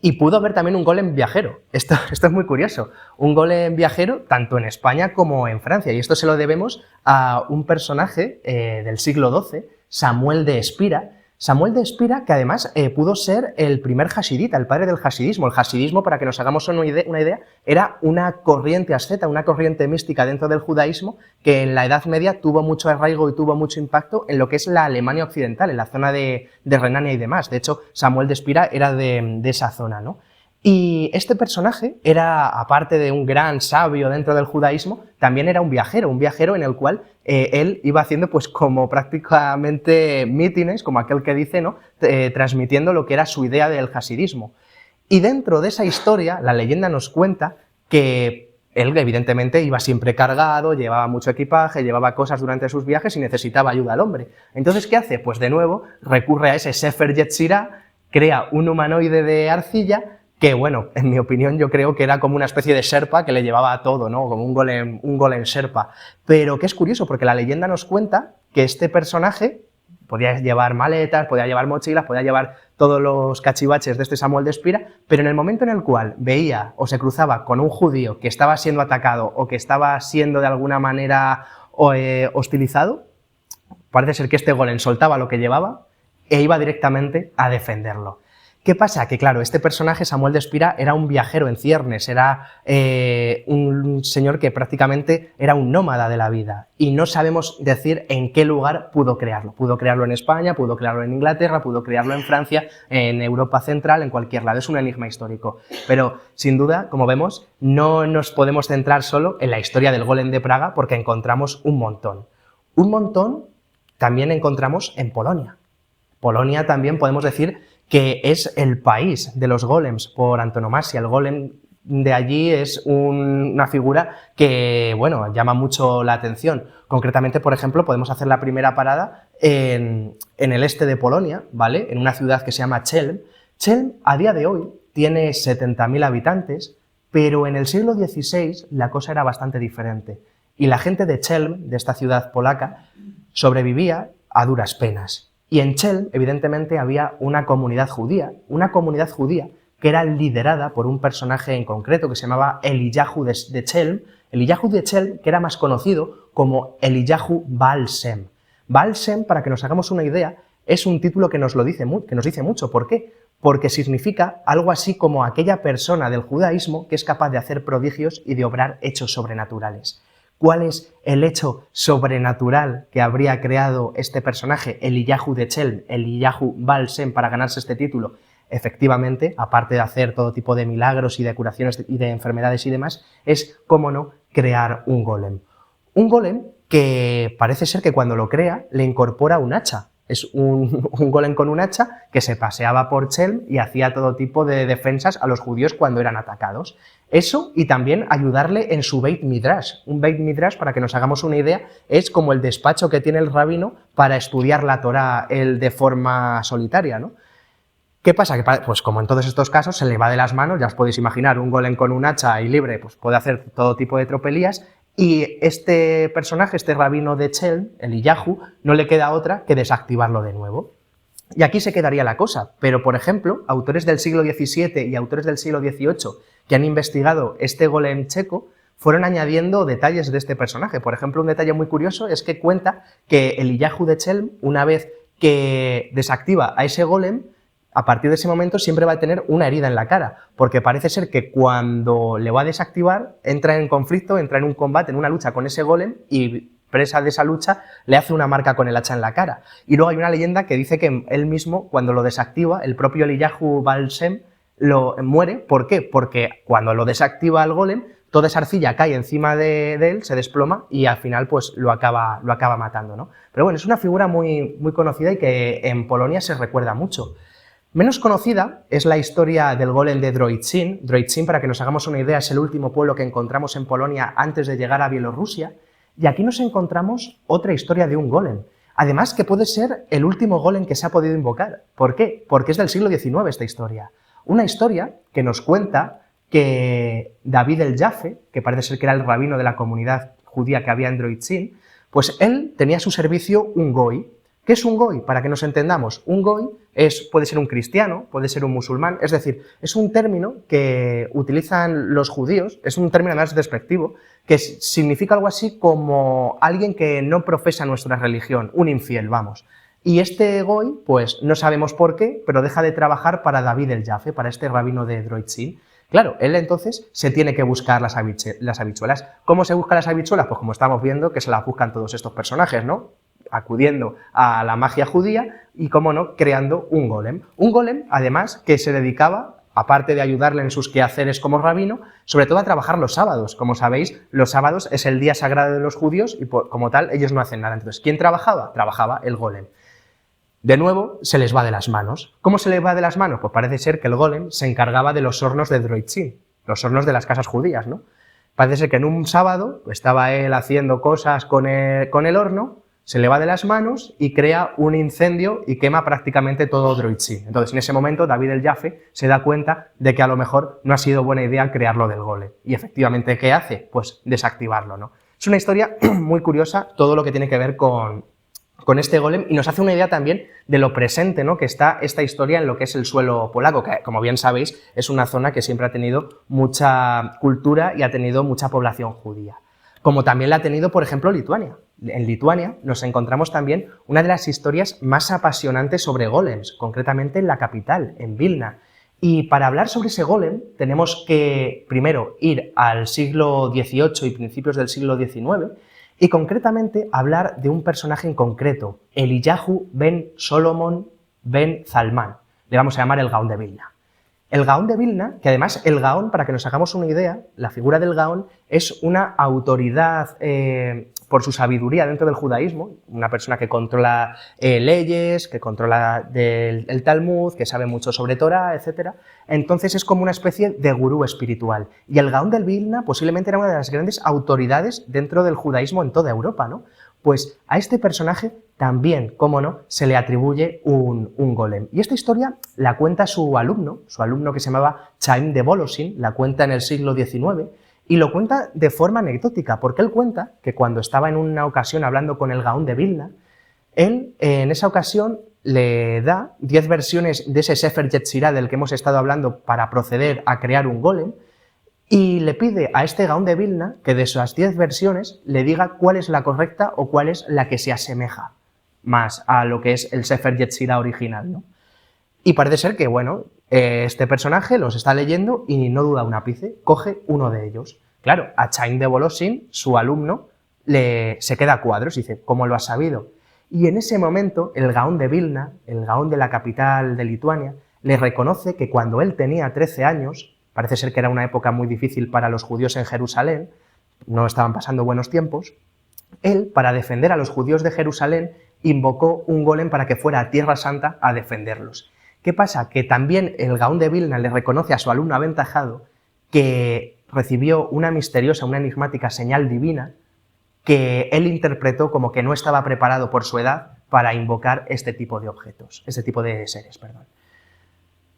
Y pudo haber también un golem viajero. Esto es muy curioso. Un golem viajero tanto en España como en Francia. Y esto se lo debemos a un personaje del siglo XII, Samuel de Espira. Samuel de Espira, que además pudo ser el primer hasidita, el padre del hasidismo. El hasidismo, para que nos hagamos una idea, era una corriente asceta, una corriente mística dentro del judaísmo que en la Edad Media tuvo mucho arraigo y tuvo mucho impacto en lo que es la Alemania occidental, en la zona de Renania y demás. De hecho, Samuel de Espira era de esa zona, ¿no? Y este personaje era, aparte de un gran sabio dentro del judaísmo, también era un viajero en el cual él iba haciendo pues como prácticamente mítines, como aquel que dice, ¿no?, transmitiendo lo que era su idea del hasidismo. Y dentro de esa historia, la leyenda nos cuenta que él evidentemente iba siempre cargado, llevaba mucho equipaje, llevaba cosas durante sus viajes y necesitaba ayuda al hombre. Entonces, ¿qué hace? Pues de nuevo recurre a ese Sefer Yetzirah, crea un humanoide de arcilla que, bueno, en mi opinión yo creo que era como una especie de Sherpa que le llevaba a todo, ¿no?, como un golem Sherpa. Pero que es curioso porque la leyenda nos cuenta que este personaje podía llevar maletas, podía llevar mochilas, podía llevar todos los cachivaches de este Samuel de Espira, pero en el momento en el cual veía o se cruzaba con un judío que estaba siendo atacado o que estaba siendo de alguna manera hostilizado, parece ser que este golem soltaba lo que llevaba e iba directamente a defenderlo. ¿Qué pasa? Que claro, este personaje, Samuel de Espira, era un viajero en ciernes, era un señor que prácticamente era un nómada de la vida y no sabemos decir en qué lugar pudo crearlo. Pudo crearlo en España, pudo crearlo en Inglaterra, pudo crearlo en Francia, en Europa Central, en cualquier lado. Es un enigma histórico. Pero, sin duda, como vemos, no nos podemos centrar solo en la historia del golem de Praga porque encontramos un montón. Un montón también encontramos en Polonia. Polonia también podemos decir que es el país de los golems por antonomasia. El golem de allí es una figura que, bueno, llama mucho la atención. Concretamente, por ejemplo, podemos hacer la primera parada en el este de Polonia, ¿vale?, en una ciudad que se llama Chelm. Chelm, a día de hoy, tiene 70.000 habitantes, pero en el siglo XVI la cosa era bastante diferente. Y la gente de Chelm, de esta ciudad polaca, sobrevivía a duras penas. Y en Chelm, evidentemente, había una comunidad judía que era liderada por un personaje en concreto que se llamaba Eliyahu de Chelm. Eliyahu de Chelm, que era más conocido como Eliyahu Baal Shem. Baal Shem, para que nos hagamos una idea, es un título que nos dice mucho. ¿Por qué? Porque significa algo así como aquella persona del judaísmo que es capaz de hacer prodigios y de obrar hechos sobrenaturales. ¿Cuál es el hecho sobrenatural que habría creado este personaje, Eliyahu de Chelm, Eliyahu Baal Shem, para ganarse este título? Efectivamente, aparte de hacer todo tipo de milagros y de curaciones y de enfermedades y demás, es, cómo no, crear un golem. Un golem que parece ser que cuando lo crea le incorpora un hacha. Es un golem con un hacha que se paseaba por Chelm y hacía todo tipo de defensas a los judíos cuando eran atacados. Eso, y también ayudarle en su Beit Midrash. Un Beit Midrash, para que nos hagamos una idea, es como el despacho que tiene el rabino para estudiar la Torá él de forma solitaria, ¿no? ¿Qué pasa? Que, pues como en todos estos casos, se le va de las manos, ya os podéis imaginar, un golem con un hacha y libre, pues puede hacer todo tipo de tropelías, y este personaje, este rabino de Chelm, Eliyahu, no le queda otra que desactivarlo de nuevo. Y aquí se quedaría la cosa, pero por ejemplo, autores del siglo XVII y autores del siglo XVIII que han investigado este golem checo, fueron añadiendo detalles de este personaje. Por ejemplo, un detalle muy curioso es que cuenta que Eliyahu de Chelm, una vez que desactiva a ese golem, a partir de ese momento siempre va a tener una herida en la cara, porque parece ser que cuando le va a desactivar, entra en conflicto, entra en un combate, en una lucha con ese golem y, presa de esa lucha, le hace una marca con el hacha en la cara. Y luego hay una leyenda que dice que él mismo, cuando lo desactiva, el propio Eliyahu Baal Shem lo muere. ¿Por qué? Porque cuando lo desactiva el golem, toda esa arcilla cae encima de él, se desploma y al final pues lo acaba matando, ¿no? Pero bueno, es una figura muy, muy conocida y que en Polonia se recuerda mucho. Menos conocida es la historia del golem de Droitzin. Droitzin, para que nos hagamos una idea, es el último pueblo que encontramos en Polonia antes de llegar a Bielorrusia. Y aquí nos encontramos otra historia de un golem. Además, que puede ser el último golem que se ha podido invocar. ¿Por qué? Porque es del siglo XIX esta historia. Una historia que nos cuenta que David el Jaffe, que parece ser que era el rabino de la comunidad judía que había en Droitzin, pues él tenía a su servicio un goy. ¿Qué es un goy? Para que nos entendamos, un goy puede ser un cristiano, puede ser un musulmán, es decir, es un término que utilizan los judíos, es un término más despectivo, que significa algo así como alguien que no profesa nuestra religión, un infiel, vamos. Y este goy, pues no sabemos por qué, pero deja de trabajar para David el Jaffe, para este rabino de Droitzin. Claro, él entonces se tiene que buscar las habichuelas. ¿Cómo se buscan las habichuelas? Pues como estamos viendo que se las buscan todos estos personajes, ¿no? Acudiendo a la magia judía y, como no, creando un golem. Un golem, además, que se dedicaba, aparte de ayudarle en sus quehaceres como rabino, sobre todo a trabajar los sábados. Como sabéis, los sábados es el día sagrado de los judíos y, como tal, ellos no hacen nada. Entonces, ¿quién trabajaba? Trabajaba el golem. De nuevo, se les va de las manos. ¿Cómo se les va de las manos? Pues parece ser que el golem se encargaba de los hornos de Droitzin, los hornos de las casas judías, ¿no? Parece ser que en un sábado estaba él haciendo cosas con el horno, se le va de las manos y crea un incendio y quema prácticamente todo Droitzin. Entonces, en ese momento, David el Jaffe se da cuenta de que a lo mejor no ha sido buena idea crearlo del golem. Y efectivamente, ¿qué hace? Pues desactivarlo, ¿no? Es una historia muy curiosa, todo lo que tiene que ver con este golem, y nos hace una idea también de lo presente, ¿no?, que está esta historia en lo que es el suelo polaco, que, como bien sabéis, es una zona que siempre ha tenido mucha cultura y ha tenido mucha población judía. Como también la ha tenido, por ejemplo, Lituania. En Lituania nos encontramos también una de las historias más apasionantes sobre golems, concretamente en la capital, en Vilna. Y para hablar sobre ese golem tenemos que, primero, ir al siglo XVIII y principios del siglo XIX, y concretamente hablar de un personaje en concreto, Eliyahu ben Solomon ben Zalman. Le vamos a llamar el Gaón de Vilna. El Gaón de Vilna, que además el Gaón, para que nos hagamos una idea, la figura del Gaón es una autoridad por su sabiduría dentro del judaísmo, una persona que controla leyes, que controla el Talmud, que sabe mucho sobre Torah, etc. Entonces es como una especie de gurú espiritual. Y el Gaón de Vilna posiblemente era una de las grandes autoridades dentro del judaísmo en toda Europa, ¿no? Pues a este personaje también, cómo no, se le atribuye un golem. Y esta historia la cuenta su alumno que se llamaba Chaim de Volosin, la cuenta en el siglo XIX, y lo cuenta de forma anecdótica, porque él cuenta que cuando estaba en una ocasión hablando con el Gaón de Vilna, él en esa ocasión le da 10 versiones de ese Sefer Yetzirah del que hemos estado hablando para proceder a crear un golem, y le pide a este Gaón de Vilna que de esas 10 versiones le diga cuál es la correcta o cuál es la que se asemeja más a lo que es el Sefer Yetzirah original, ¿no? Y parece ser que, bueno, este personaje los está leyendo y no duda un ápice, coge uno de ellos. Claro, a Chaim de Volosin, su alumno, se queda a cuadros y dice, ¿cómo lo has sabido? Y en ese momento el Gaón de Vilna, el Gaón de la capital de Lituania, le reconoce que cuando él tenía 13 años, parece ser que era una época muy difícil para los judíos en Jerusalén, no estaban pasando buenos tiempos, él, para defender a los judíos de Jerusalén, invocó un golem para que fuera a Tierra Santa a defenderlos. ¿Qué pasa? Que también el Gaón de Vilna le reconoce a su alumno aventajado que recibió una misteriosa, una enigmática señal divina que él interpretó como que no estaba preparado por su edad para invocar este tipo de objetos, este tipo de seres, perdón.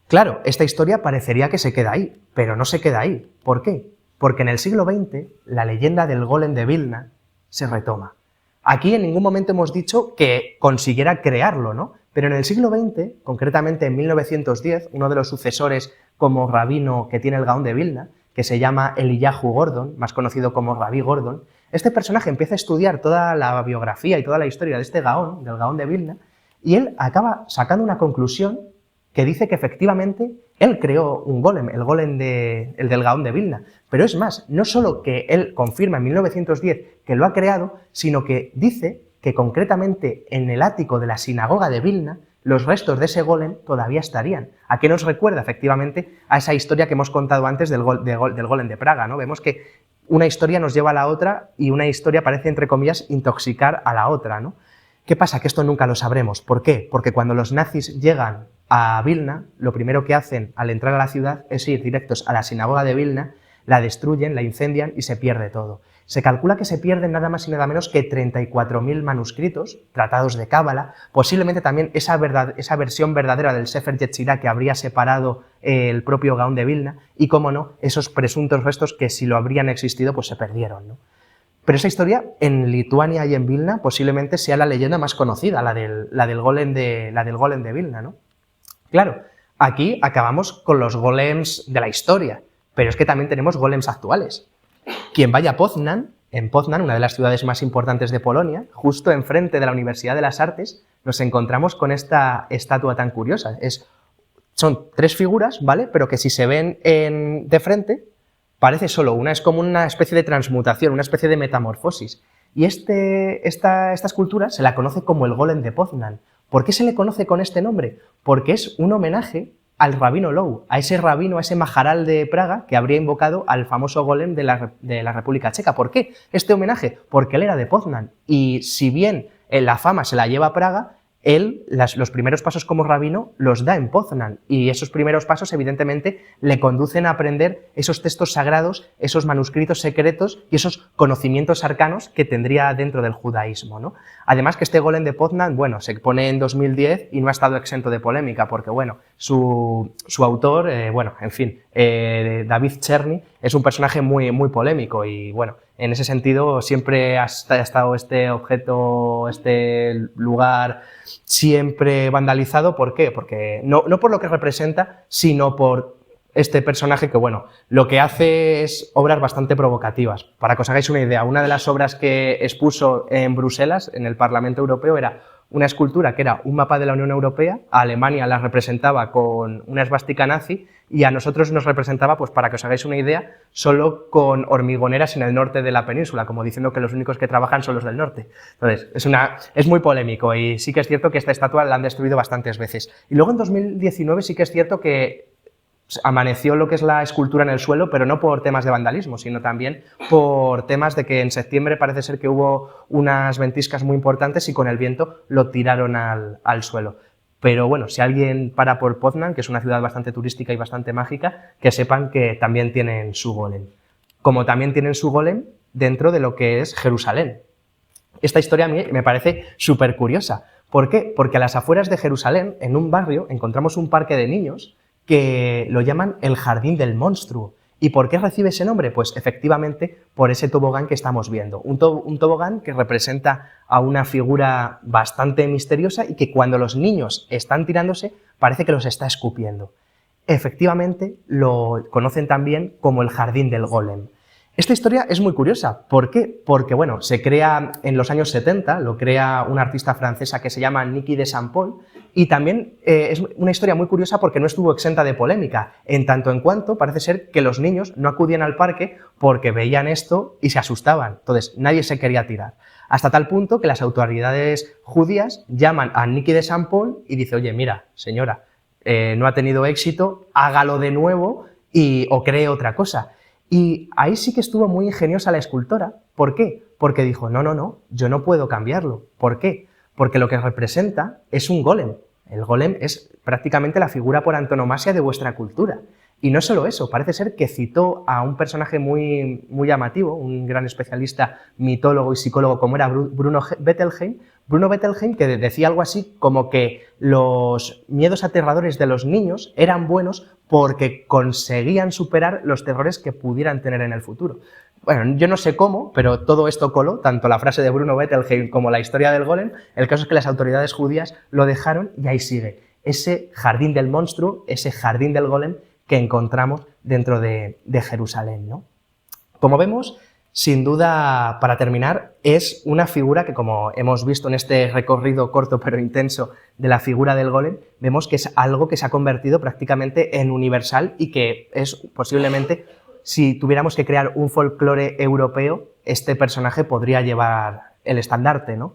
Claro, esta historia parecería que se queda ahí, pero no se queda ahí. ¿Por qué? Porque en el siglo XX la leyenda del golem de Vilna se retoma. Aquí en ningún momento hemos dicho que consiguiera crearlo, ¿no? Pero en el siglo XX, concretamente en 1910, uno de los sucesores como rabino que tiene el Gaón de Vilna, que se llama Eliyahu Gordon, más conocido como Rabí Gordon, este personaje empieza a estudiar toda la biografía y toda la historia de este Gaón, del Gaón de Vilna, y él acaba sacando una conclusión que dice que efectivamente él creó un golem, el del Gaón de Vilna. Pero es más, no solo que él confirma en 1910 que lo ha creado, sino que dice que concretamente en el ático de la sinagoga de Vilna los restos de ese golem todavía estarían. ¿A qué nos recuerda? Efectivamente a esa historia que hemos contado antes del golem de Praga, ¿no? Vemos que una historia nos lleva a la otra y una historia parece, entre comillas, intoxicar a la otra, ¿no? ¿Qué pasa? Que esto nunca lo sabremos. ¿Por qué? Porque cuando los nazis llegan a Vilna, lo primero que hacen al entrar a la ciudad es ir directos a la sinagoga de Vilna, la destruyen, la incendian y se pierde todo. Se calcula que se pierden nada más y nada menos que 34.000 manuscritos, tratados de cábala, posiblemente también esa versión verdadera del Sefer Yetzirah que habría separado el propio Gaón de Vilna y, cómo no, esos presuntos restos que si lo habrían existido pues se perdieron, ¿no? Pero esa historia en Lituania y en Vilna posiblemente sea la leyenda más conocida, la del golem de Vilna, ¿no? Claro, aquí acabamos con los golems de la historia, pero es que también tenemos golems actuales. Quien vaya a Poznan, en Poznan, una de las ciudades más importantes de Polonia, justo enfrente de la Universidad de las Artes, nos encontramos con esta estatua tan curiosa. Son 3 figuras, ¿vale? Pero que si se ven de frente, parece solo una, es como una especie de transmutación, una especie de metamorfosis. Y esta escultura se la conoce como el golem de Poznan. ¿Por qué se le conoce con este nombre? Porque es un homenaje al rabino Lou, a ese rabino, a ese majaral de Praga que habría invocado al famoso golem de la República Checa. ¿Por qué este homenaje? Porque él era de Poznan y si bien la fama se la lleva a Praga, él los primeros pasos como rabino los da en Poznan y esos primeros pasos evidentemente le conducen a aprender esos textos sagrados, esos manuscritos secretos y esos conocimientos arcanos que tendría dentro del judaísmo, ¿no? Además que este golem de Poznan, bueno, se pone en 2010 y no ha estado exento de polémica porque, bueno, su autor, David Cherny, es un personaje muy, muy polémico y, bueno, en ese sentido siempre ha estado este objeto, este lugar siempre vandalizado. ¿Por qué? Porque no por lo que representa, sino por este personaje que, bueno, lo que hace es obras bastante provocativas. Para que os hagáis una idea, una de las obras que expuso en Bruselas, en el Parlamento Europeo, era una escultura que era un mapa de la Unión Europea, a Alemania la representaba con una esvástica nazi y a nosotros nos representaba, pues para que os hagáis una idea, solo con hormigoneras en el norte de la península, como diciendo que los únicos que trabajan son los del norte. Entonces, es muy polémico y sí que es cierto que esta estatua la han destruido bastantes veces. Y luego en 2019 sí que es cierto que amaneció lo que es la escultura en el suelo, pero no por temas de vandalismo, sino también por temas de que en septiembre parece ser que hubo unas ventiscas muy importantes y con el viento lo tiraron al suelo. Pero bueno, si alguien para por Poznan, que es una ciudad bastante turística y bastante mágica, que sepan que también tienen su golem. Como también tienen su golem dentro de lo que es Jerusalén. Esta historia a mí me parece súper curiosa. ¿Por qué? Porque a las afueras de Jerusalén, en un barrio, encontramos un parque de niños que lo llaman el Jardín del Monstruo. ¿Y por qué recibe ese nombre? Pues efectivamente por ese tobogán que estamos viendo. Un tobogán que representa a una figura bastante misteriosa y que cuando los niños están tirándose parece que los está escupiendo. Efectivamente lo conocen también como el Jardín del Golem. Esta historia es muy curiosa. ¿Por qué? Porque, bueno, se crea en los años 70, lo crea una artista francesa que se llama Niki de Saint Paul, y también es una historia muy curiosa porque no estuvo exenta de polémica, en tanto en cuanto parece ser que los niños no acudían al parque porque veían esto y se asustaban. Entonces, nadie se quería tirar. Hasta tal punto que las autoridades judías llaman a Niki de Saint Paul y dice, oye, mira, señora, no ha tenido éxito, hágalo de nuevo o cree otra cosa. Y ahí sí que estuvo muy ingeniosa la escultora. ¿Por qué? Porque dijo, no, yo no puedo cambiarlo. ¿Por qué? Porque lo que representa es un golem. El golem es prácticamente la figura por antonomasia de vuestra cultura. Y no solo eso, parece ser que citó a un personaje muy llamativo, un gran especialista, mitólogo y psicólogo como era Bruno Bettelheim. Bruno Bettelheim, que decía algo así como que los miedos aterradores de los niños eran buenos porque conseguían superar los terrores que pudieran tener en el futuro. Bueno, yo no sé cómo, pero todo esto coló, tanto la frase de Bruno Bettelheim como la historia del golem. El caso es que las autoridades judías lo dejaron y ahí sigue. Ese jardín del monstruo, ese jardín del golem que encontramos dentro de Jerusalén, ¿no? Como vemos, sin duda, para terminar, es una figura que, como hemos visto en este recorrido corto pero intenso de la figura del golem, vemos que es algo que se ha convertido prácticamente en universal y que es posiblemente, si tuviéramos que crear un folclore europeo, este personaje podría llevar el estandarte, ¿no?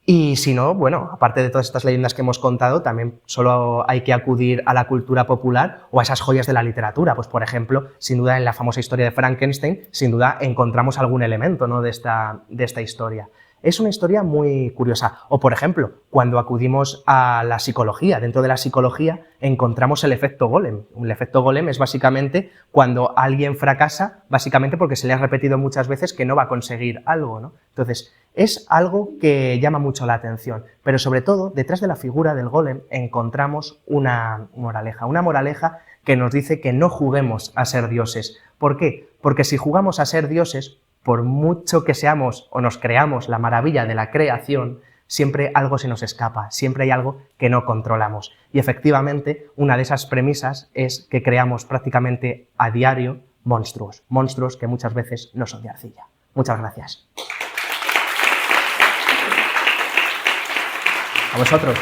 Y si no, bueno, aparte de todas estas leyendas que hemos contado, también solo hay que acudir a la cultura popular o a esas joyas de la literatura. Pues, por ejemplo, sin duda en la famosa historia de Frankenstein, sin duda encontramos algún elemento, ¿no?, de esta historia. Es una historia muy curiosa. O, por ejemplo, cuando acudimos a la psicología, dentro de la psicología encontramos el efecto golem. El efecto golem es básicamente cuando alguien fracasa, básicamente porque se le ha repetido muchas veces que no va a conseguir algo, ¿no? Entonces, es algo que llama mucho la atención, pero sobre todo, detrás de la figura del golem encontramos una moraleja que nos dice que no juguemos a ser dioses. ¿Por qué? Porque si jugamos a ser dioses, por mucho que seamos o nos creamos la maravilla de la creación, siempre algo se nos escapa, siempre hay algo que no controlamos. Y efectivamente, una de esas premisas es que creamos prácticamente a diario monstruos que muchas veces no son de arcilla. Muchas gracias. A vosotros.